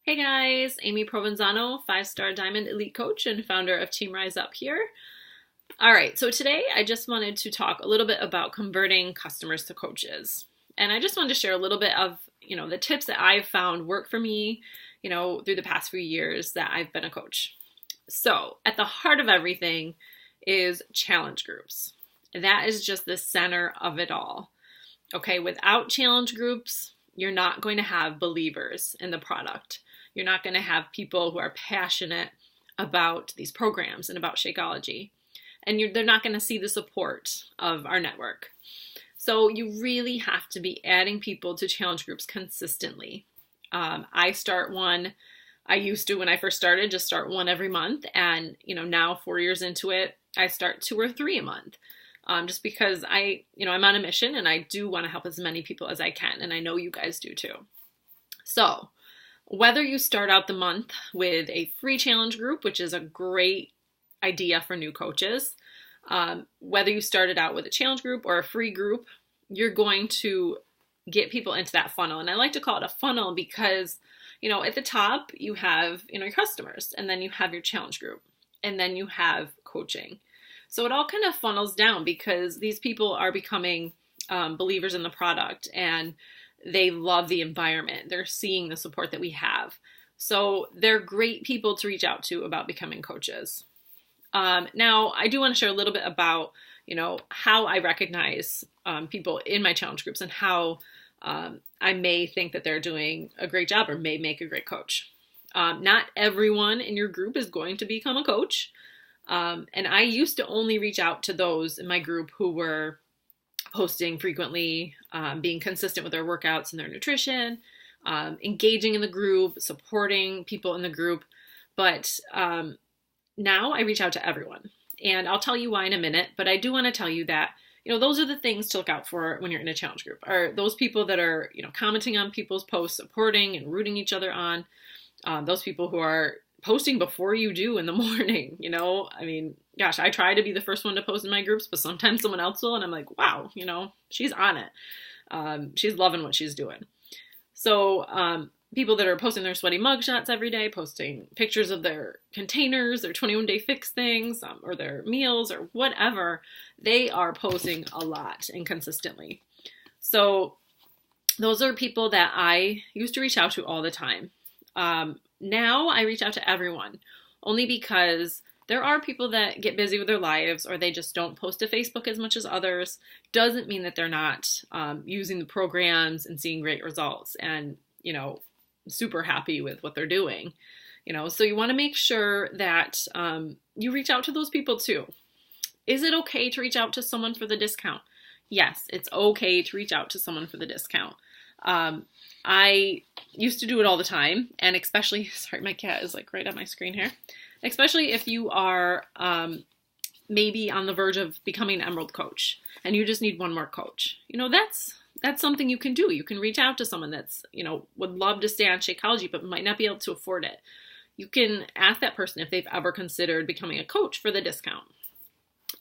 Hey guys, Amy Provenzano, 5-star Diamond Elite Coach and founder of Team Rise Up here. All right, so today I just wanted to talk a little bit about converting customers to coaches. And I just wanted to share a little bit of, the tips that I've found work for me, through the past few years that I've been a coach. So, at the heart of everything is challenge groups. That is just the center of it all. Okay, without challenge groups, you're not going to have believers in the product. You're not going to have people who are passionate about these programs and about Shakeology. And they're not going to see the support of our network. So you really have to be adding people to challenge groups consistently. I start one. I used to, when I first started, just start one every month. And, now 4 years into it, I start 2 or 3 a month. Just because I'm on a mission and I do want to help as many people as I can. And I know you guys do too. So whether you start out the month with a free challenge group, which is a great idea for new coaches, whether you started out with a challenge group or a free group, you're going to get people into that funnel. And I like to call it a funnel because, at the top you have, your customers, and then you have your challenge group, and then you have coaching. So it all kind of funnels down because these people are becoming believers in the product and they love the environment. They're seeing the support that we have. So they're great people to reach out to about becoming coaches. Now, I do want to share a little bit about, how I recognize people in my challenge groups and how I may think that they're doing a great job or may make a great coach. Not everyone in your group is going to become a coach. And I used to only reach out to those in my group who were posting frequently, being consistent with their workouts and their nutrition, engaging in the group, supporting people in the group. But now I reach out to everyone. And I'll tell you why in a minute, but I do want to tell you that, those are the things to look out for when you're in a challenge group, are those people that are, commenting on people's posts, supporting and rooting each other on, those people who are posting before you do in the morning. Gosh, I try to be the first one to post in my groups, but sometimes someone else will, and I'm like, wow, she's on it. She's loving what she's doing. So people that are posting their sweaty mugshots every day, posting pictures of their containers, their 21-day fix things, or their meals, or whatever, they are posting a lot and consistently. So those are people that I used to reach out to all the time. Now I reach out to everyone, only because there are people that get busy with their lives or they just don't post to Facebook as much as others. Doesn't mean that they're not using the programs and seeing great results and, super happy with what they're doing. So you want to make sure that you reach out to those people too. Is it okay to reach out to someone for the discount? Yes, it's okay to reach out to someone for the discount. I used to do it all the time, and especially, sorry, my cat is like right on my screen here, especially if you are maybe on the verge of becoming an Emerald coach and you just need one more coach. That's something you can do. You can reach out to someone that's, would love to stay on Shakeology but might not be able to afford it. You can ask that person if they've ever considered becoming a coach for the discount.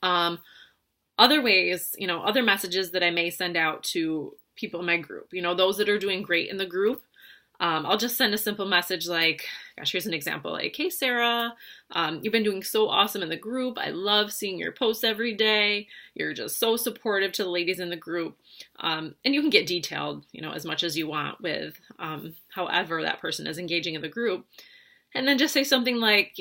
Other ways, other messages that I may send out to people in my group, those that are doing great in the group, I'll just send a simple message like, gosh, here's an example, like, hey, Sarah, you've been doing so awesome in the group. I love seeing your posts every day. You're just so supportive to the ladies in the group. And you can get detailed, as much as you want with however that person is engaging in the group. And then just say something like,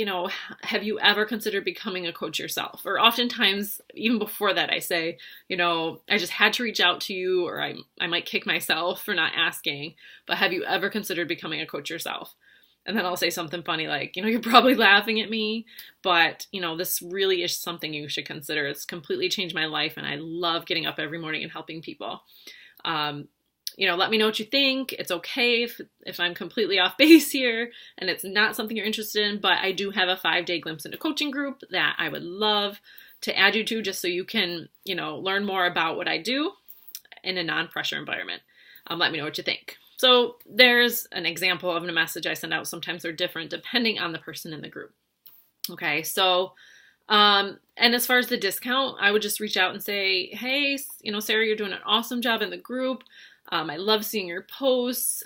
have you ever considered becoming a coach yourself? Or oftentimes, even before that, I say, I just had to reach out to you, or I might kick myself for not asking, but have you ever considered becoming a coach yourself? And then I'll say something funny like, you're probably laughing at me, but, this really is something you should consider. It's completely changed my life, and I love getting up every morning and helping people. Let me know what you think. It's okay if I'm completely off base here and it's not something you're interested in, but I do have a 5-day glimpse into coaching group that I would love to add you to just so you can, learn more about what I do in a non-pressure environment. Let me know what you think. So there's an example of a message I send out. Sometimes they're different depending on the person in the group. Okay, so and as far as the discount, I would just reach out and say, hey, Sarah, you're doing an awesome job in the group. I love seeing your posts.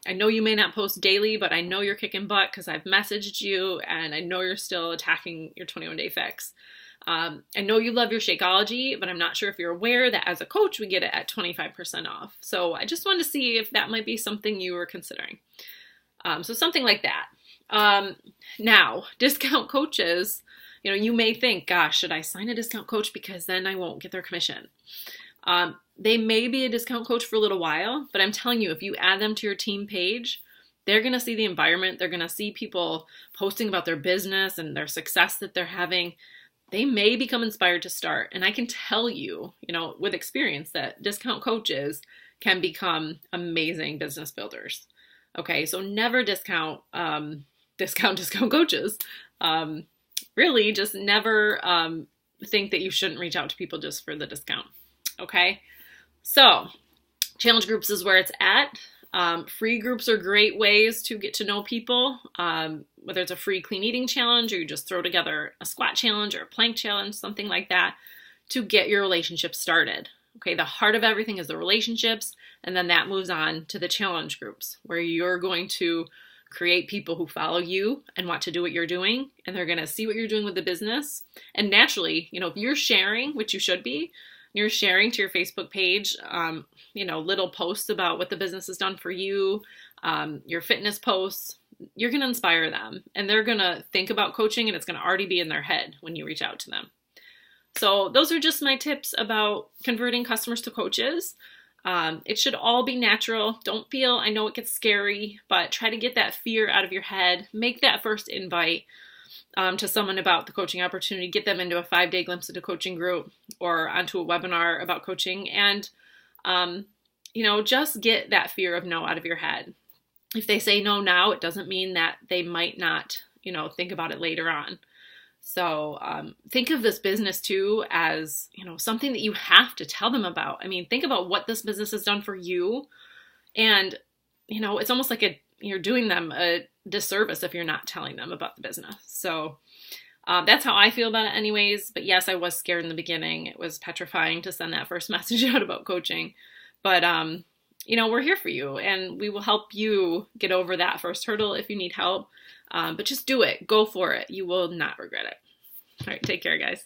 I know you may not post daily, but I know you're kicking butt because I've messaged you and I know you're still attacking your 21-day fix. I know you love your Shakeology, but I'm not sure if you're aware that as a coach, we get it at 25% off. So I just wanted to see if that might be something you were considering. So something like that. Now, discount coaches, you may think, gosh, should I sign a discount coach because then I won't get their commission? They may be a discount coach for a little while, but I'm telling you, if you add them to your team page, they're going to see the environment. They're going to see people posting about their business and their success that they're having. They may become inspired to start. And I can tell you, with experience that discount coaches can become amazing business builders. Okay, so never discount coaches. Really, just never think that you shouldn't reach out to people just for the discount. Okay, so challenge groups is where it's at. Free groups are great ways to get to know people, whether it's a free clean eating challenge or you just throw together a squat challenge or a plank challenge, something like that, to get your relationship started. Okay, the heart of everything is the relationships, and then that moves on to the challenge groups where you're going to create people who follow you and want to do what you're doing, and they're going to see what you're doing with the business. And naturally, if you're sharing, which you should be, you're sharing to your Facebook page, little posts about what the business has done for you, your fitness posts, you're going to inspire them and they're going to think about coaching and it's going to already be in their head when you reach out to them. So those are just my tips about converting customers to coaches. It should all be natural. I know it gets scary, but try to get that fear out of your head. Make that first invite to someone about the coaching opportunity, get them into a 5-day glimpse into coaching group or onto a webinar about coaching. And, just get that fear of no out of your head. If they say no now, it doesn't mean that they might not, think about it later on. So think of this business too as, something that you have to tell them about. I mean, think about what this business has done for you. And, it's almost like you're doing them a disservice if you're not telling them about the business. So that's how I feel about it anyways. But yes, I was scared in the beginning. It was petrifying to send that first message out about coaching. But, we're here for you and we will help you get over that first hurdle if you need help. But just do it. Go for it. You will not regret it. All right. Take care, guys.